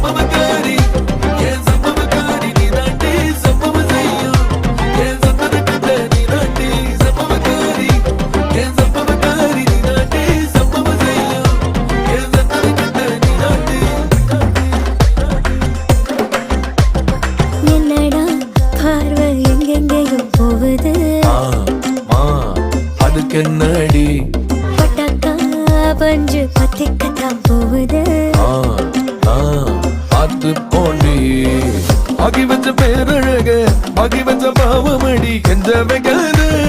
சம்பவக்காரி என் சம்பவக்காரி நீ தாண்டி சம்பவம் செய்யும் என் சந்தன கட்ட நீ தாண்டி சம்பவக்காரி என் சம்பவக்காரி நீ தாண்டி சம்பவம் செய்யும் என் சந்தன கட்ட நீ தாண்டி. என்னடா பார்வை எங்கெங்கேயோ போகுது அதுக்கு என்னடி பட்டாக்கா பஞ்சு பத்திக்கத்தான் போகுது பார்த்து போண்டி ஆகி வச்ச பேரழக ஆகி வச்ச பாவமடி கெஞ்சவே